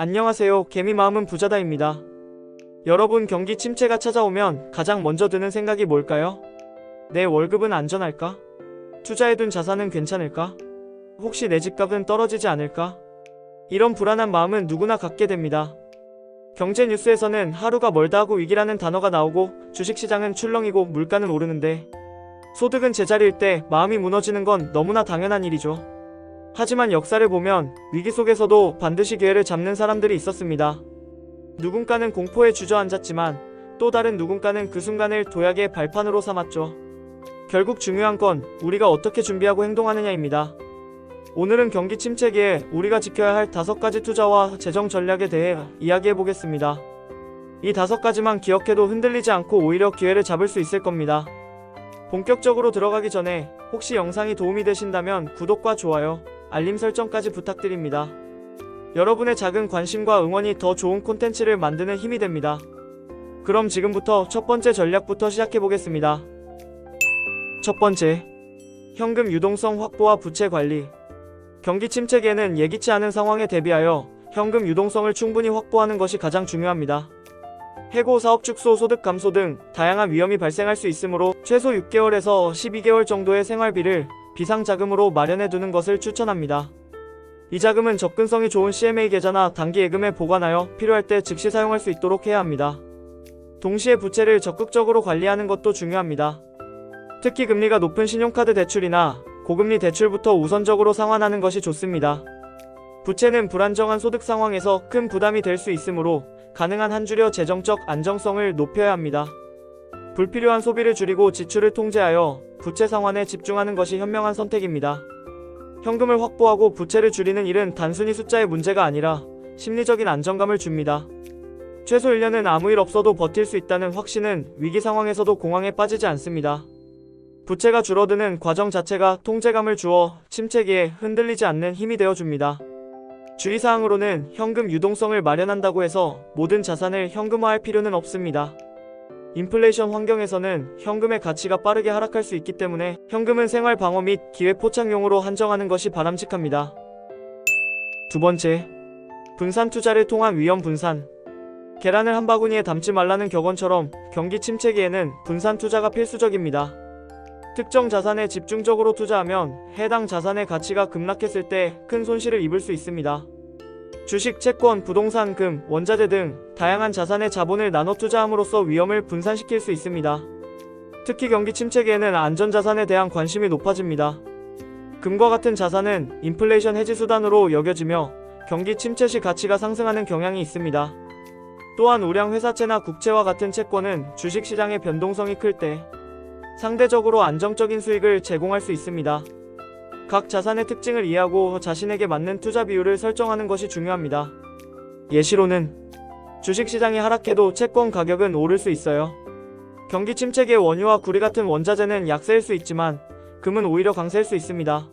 안녕하세요. 개미 마음은 부자다입니다. 여러분, 경기 침체가 찾아오면 가장 먼저 드는 생각이 뭘까요? 내 월급은 안전할까? 투자해둔 자산은 괜찮을까? 혹시 내 집값은 떨어지지 않을까? 이런 불안한 마음은 누구나 갖게 됩니다. 경제 뉴스에서는 하루가 멀다 하고 위기라는 단어가 나오고 주식시장은 출렁이고 물가는 오르는데 소득은 제자리일 때 마음이 무너지는 건 너무나 당연한 일이죠. 하지만 역사를 보면 위기 속에서도 반드시 기회를 잡는 사람들이 있었습니다. 누군가는 공포에 주저앉았지만 또 다른 누군가는 그 순간을 도약의 발판으로 삼았죠. 결국 중요한 건 우리가 어떻게 준비하고 행동하느냐입니다. 오늘은 경기 침체기에 우리가 지켜야 할 5가지 투자와 재정 전략에 대해 이야기해 보겠습니다. 이 5가지만 기억해도 흔들리지 않고 오히려 기회를 잡을 수 있을 겁니다. 본격적으로 들어가기 전에 혹시 영상이 도움이 되신다면 구독과 좋아요, 알림 설정까지 부탁드립니다. 여러분의 작은 관심과 응원이 더 좋은 콘텐츠를 만드는 힘이 됩니다. 그럼 지금부터 첫 번째 전략부터 시작해 보겠습니다. 첫 번째, 현금 유동성 확보와 부채 관리. 경기 침체기에는 예기치 않은 상황에 대비하여 현금 유동성을 충분히 확보하는 것이 가장 중요합니다. 해고, 사업 축소, 소득 감소 등 다양한 위험이 발생할 수 있으므로 최소 6개월에서 12개월 정도의 생활비를 비상자금으로 마련해 두는 것을 추천합니다. 이 자금은 접근성이 좋은 CMA 계좌나 단기 예금에 보관하여 필요할 때 즉시 사용할 수 있도록 해야 합니다. 동시에 부채를 적극적으로 관리하는 것도 중요합니다. 특히 금리가 높은 신용카드 대출이나 고금리 대출부터 우선적으로 상환하는 것이 좋습니다. 부채는 불안정한 소득 상황에서 큰 부담이 될 수 있으므로 가능한 한 줄여 재정적 안정성을 높여야 합니다. 불필요한 소비를 줄이고 지출을 통제하여 부채 상환에 집중하는 것이 현명한 선택입니다. 현금을 확보하고 부채를 줄이는 일은 단순히 숫자의 문제가 아니라 심리적인 안정감을 줍니다. 최소 1년은 아무 일 없어도 버틸 수 있다는 확신은 위기 상황에서도 공황에 빠지지 않습니다. 부채가 줄어드는 과정 자체가 통제감을 주어 침체기에 흔들리지 않는 힘이 되어줍니다. 주의사항으로는 현금 유동성을 마련한다고 해서 모든 자산을 현금화할 필요는 없습니다. 인플레이션 환경에서는 현금의 가치가 빠르게 하락할 수 있기 때문에 현금은 생활 방어 및 기회 포착용으로 한정하는 것이 바람직합니다. 두 번째, 분산 투자를 통한 위험 분산. 계란을 한 바구니에 담지 말라는 격언처럼 경기 침체기에는 분산 투자가 필수적입니다. 특정 자산에 집중적으로 투자하면 해당 자산의 가치가 급락했을 때 큰 손실을 입을 수 있습니다. 주식, 채권, 부동산, 금, 원자재 등 다양한 자산의 자본을 나눠 투자함으로써 위험을 분산시킬 수 있습니다. 특히 경기 침체기에는 안전자산에 대한 관심이 높아집니다. 금과 같은 자산은 인플레이션 해지 수단으로 여겨지며 경기 침체 시 가치가 상승하는 경향이 있습니다. 또한 우량 회사채나 국채와 같은 채권은 주식시장의 변동성이 클 때 상대적으로 안정적인 수익을 제공할 수 있습니다. 각 자산의 특징을 이해하고 자신에게 맞는 투자 비율을 설정하는 것이 중요합니다. 예시로는 주식시장이 하락해도 채권 가격은 오를 수 있어요. 경기 침체기에 원유와 구리 같은 원자재는 약세일 수 있지만 금은 오히려 강세일 수 있습니다.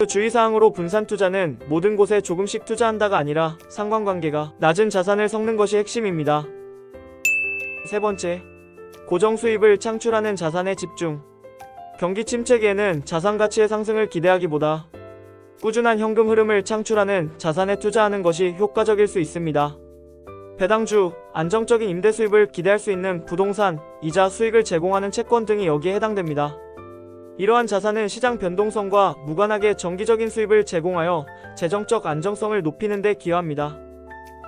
주의사항으로 분산 투자는 모든 곳에 조금씩 투자한다가 아니라 상관관계가 낮은 자산을 섞는 것이 핵심입니다. 세 번째, 고정 수입을 창출하는 자산에 집중. 경기 침체기에는 자산 가치의 상승을 기대하기보다 꾸준한 현금 흐름을 창출하는 자산에 투자하는 것이 효과적일 수 있습니다. 배당주, 안정적인 임대 수입을 기대할 수 있는 부동산, 이자 수익을 제공하는 채권 등이 여기에 해당됩니다. 이러한 자산은 시장 변동성과 무관하게 정기적인 수입을 제공하여 재정적 안정성을 높이는 데 기여합니다.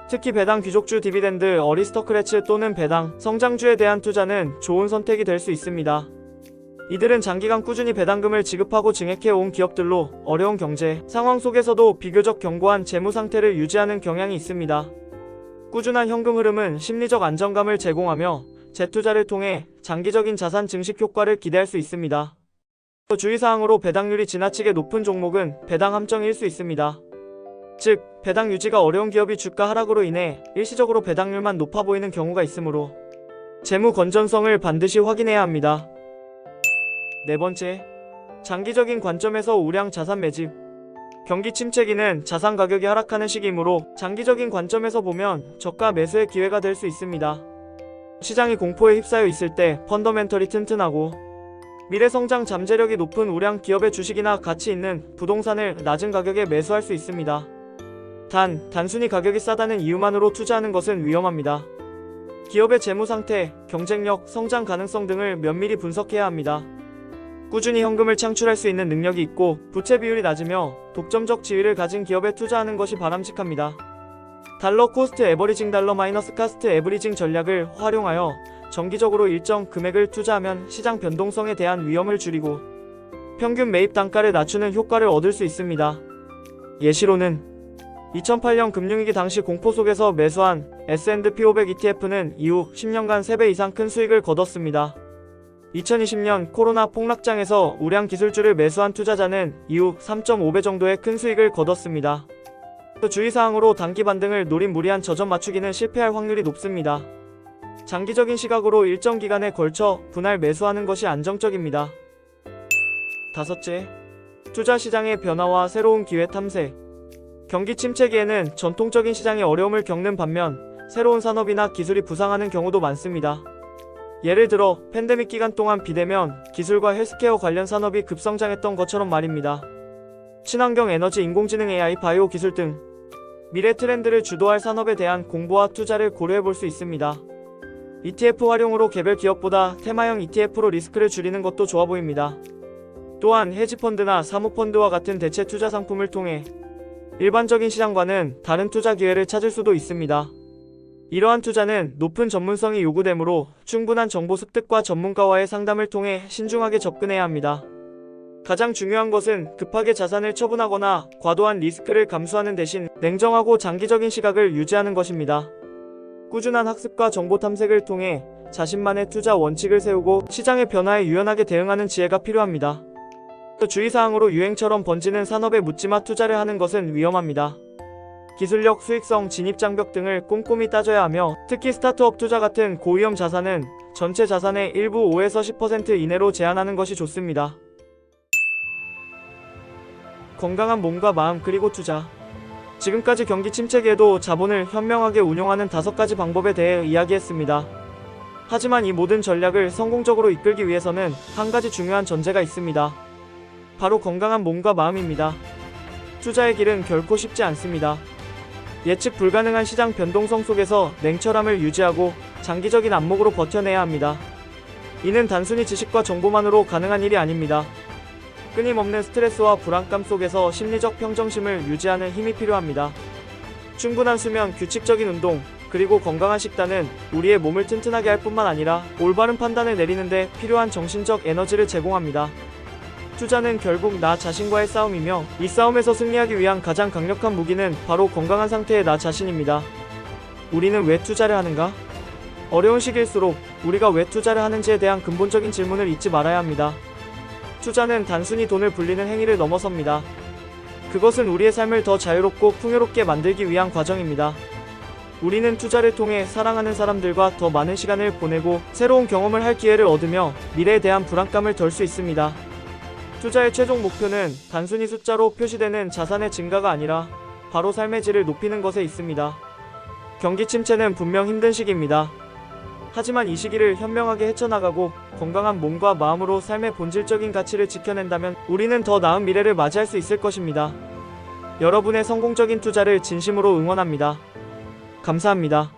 특히 배당 귀족주, 디비덴드, 어리스토크래츠 또는 배당, 성장주에 대한 투자는 좋은 선택이 될 수 있습니다. 이들은 장기간 꾸준히 배당금을 지급하고 증액해온 기업들로 어려운 경제 상황 속에서도 비교적 견고한 재무 상태를 유지하는 경향이 있습니다. 꾸준한 현금 흐름은 심리적 안정감을 제공하며 재투자를 통해 장기적인 자산 증식 효과를 기대할 수 있습니다. 주의사항으로 배당률이 지나치게 높은 종목은 배당 함정일 수 있습니다. 즉, 배당 유지가 어려운 기업이 주가 하락으로 인해 일시적으로 배당률만 높아 보이는 경우가 있으므로 재무 건전성을 반드시 확인해야 합니다. 네 번째, 장기적인 관점에서 우량 자산 매집. 경기 침체기는 자산 가격이 하락하는 시기이므로 장기적인 관점에서 보면 저가 매수의 기회가 될 수 있습니다. 시장이 공포에 휩싸여 있을 때 펀더멘털이 튼튼하고 미래성장 잠재력이 높은 우량 기업의 주식이나 가치 있는 부동산을 낮은 가격에 매수할 수 있습니다. 단순히 가격이 싸다는 이유만으로 투자하는 것은 위험합니다. 기업의 재무 상태, 경쟁력, 성장 가능성 등을 면밀히 분석해야 합니다. 꾸준히 현금을 창출할 수 있는 능력이 있고 부채 비율이 낮으며 독점적 지위를 가진 기업에 투자하는 것이 바람직합니다. 달러 코스트 에버리징 달러 마이너스 카스트 에버리징 전략을 활용하여 정기적으로 일정 금액을 투자하면 시장 변동성에 대한 위험을 줄이고 평균 매입 단가를 낮추는 효과를 얻을 수 있습니다. 예시로는 2008년 금융위기 당시 공포 속에서 매수한 S&P 500 ETF는 이후 10년간 3배 이상 큰 수익을 거뒀습니다. 2020년 코로나 폭락장에서 우량 기술주를 매수한 투자자는 이후 3.5배 정도의 큰 수익을 거뒀습니다. 주의사항으로 단기 반등을 노린 무리한 저점 맞추기는 실패할 확률이 높습니다. 장기적인 시각으로 일정 기간에 걸쳐 분할 매수하는 것이 안정적입니다. 다섯째, 투자 시장의 변화와 새로운 기회 탐색. 경기 침체기에는 전통적인 시장이 어려움을 겪는 반면 새로운 산업이나 기술이 부상하는 경우도 많습니다. 예를 들어 팬데믹 기간 동안 비대면, 기술과 헬스케어 관련 산업이 급성장했던 것처럼 말입니다. 친환경 에너지, 인공지능, AI, 바이오 기술 등 미래 트렌드를 주도할 산업에 대한 공부와 투자를 고려해 볼 수 있습니다. ETF 활용으로 개별 기업보다 테마형 ETF로 리스크를 줄이는 것도 좋아 보입니다. 또한 헤지펀드나 사모펀드와 같은 대체 투자 상품을 통해 일반적인 시장과는 다른 투자 기회를 찾을 수도 있습니다. 이러한 투자는 높은 전문성이 요구되므로 충분한 정보 습득과 전문가와의 상담을 통해 신중하게 접근해야 합니다. 가장 중요한 것은 급하게 자산을 처분하거나 과도한 리스크를 감수하는 대신 냉정하고 장기적인 시각을 유지하는 것입니다. 꾸준한 학습과 정보 탐색을 통해 자신만의 투자 원칙을 세우고 시장의 변화에 유연하게 대응하는 지혜가 필요합니다. 주의사항으로 유행처럼 번지는 산업에 묻지마 투자를 하는 것은 위험합니다. 기술력, 수익성, 진입장벽 등을 꼼꼼히 따져야 하며 특히 스타트업 투자 같은 고위험 자산은 전체 자산의 일부 5에서 10% 이내로 제한하는 것이 좋습니다. 건강한 몸과 마음 그리고 투자. 지금까지 경기 침체기에도 자본을 현명하게 운용하는 5가지 방법에 대해 이야기했습니다. 하지만 이 모든 전략을 성공적으로 이끌기 위해서는 한 가지 중요한 전제가 있습니다. 바로 건강한 몸과 마음입니다. 투자의 길은 결코 쉽지 않습니다. 예측 불가능한 시장 변동성 속에서 냉철함을 유지하고 장기적인 안목으로 버텨내야 합니다. 이는 단순히 지식과 정보만으로 가능한 일이 아닙니다. 끊임없는 스트레스와 불안감 속에서 심리적 평정심을 유지하는 힘이 필요합니다. 충분한 수면, 규칙적인 운동, 그리고 건강한 식단은 우리의 몸을 튼튼하게 할 뿐만 아니라 올바른 판단을 내리는 데 필요한 정신적 에너지를 제공합니다. 투자는 결국 나 자신과의 싸움이며 이 싸움에서 승리하기 위한 가장 강력한 무기는 바로 건강한 상태의 나 자신입니다. 우리는 왜 투자를 하는가? 어려운 시기일수록 우리가 왜 투자를 하는지에 대한 근본적인 질문을 잊지 말아야 합니다. 투자는 단순히 돈을 불리는 행위를 넘어섭니다. 그것은 우리의 삶을 더 자유롭고 풍요롭게 만들기 위한 과정입니다. 우리는 투자를 통해 사랑하는 사람들과 더 많은 시간을 보내고 새로운 경험을 할 기회를 얻으며 미래에 대한 불안감을 덜 수 있습니다. 투자의 최종 목표는 단순히 숫자로 표시되는 자산의 증가가 아니라 바로 삶의 질을 높이는 것에 있습니다. 경기 침체는 분명 힘든 시기입니다. 하지만 이 시기를 현명하게 헤쳐나가고 건강한 몸과 마음으로 삶의 본질적인 가치를 지켜낸다면 우리는 더 나은 미래를 맞이할 수 있을 것입니다. 여러분의 성공적인 투자를 진심으로 응원합니다. 감사합니다.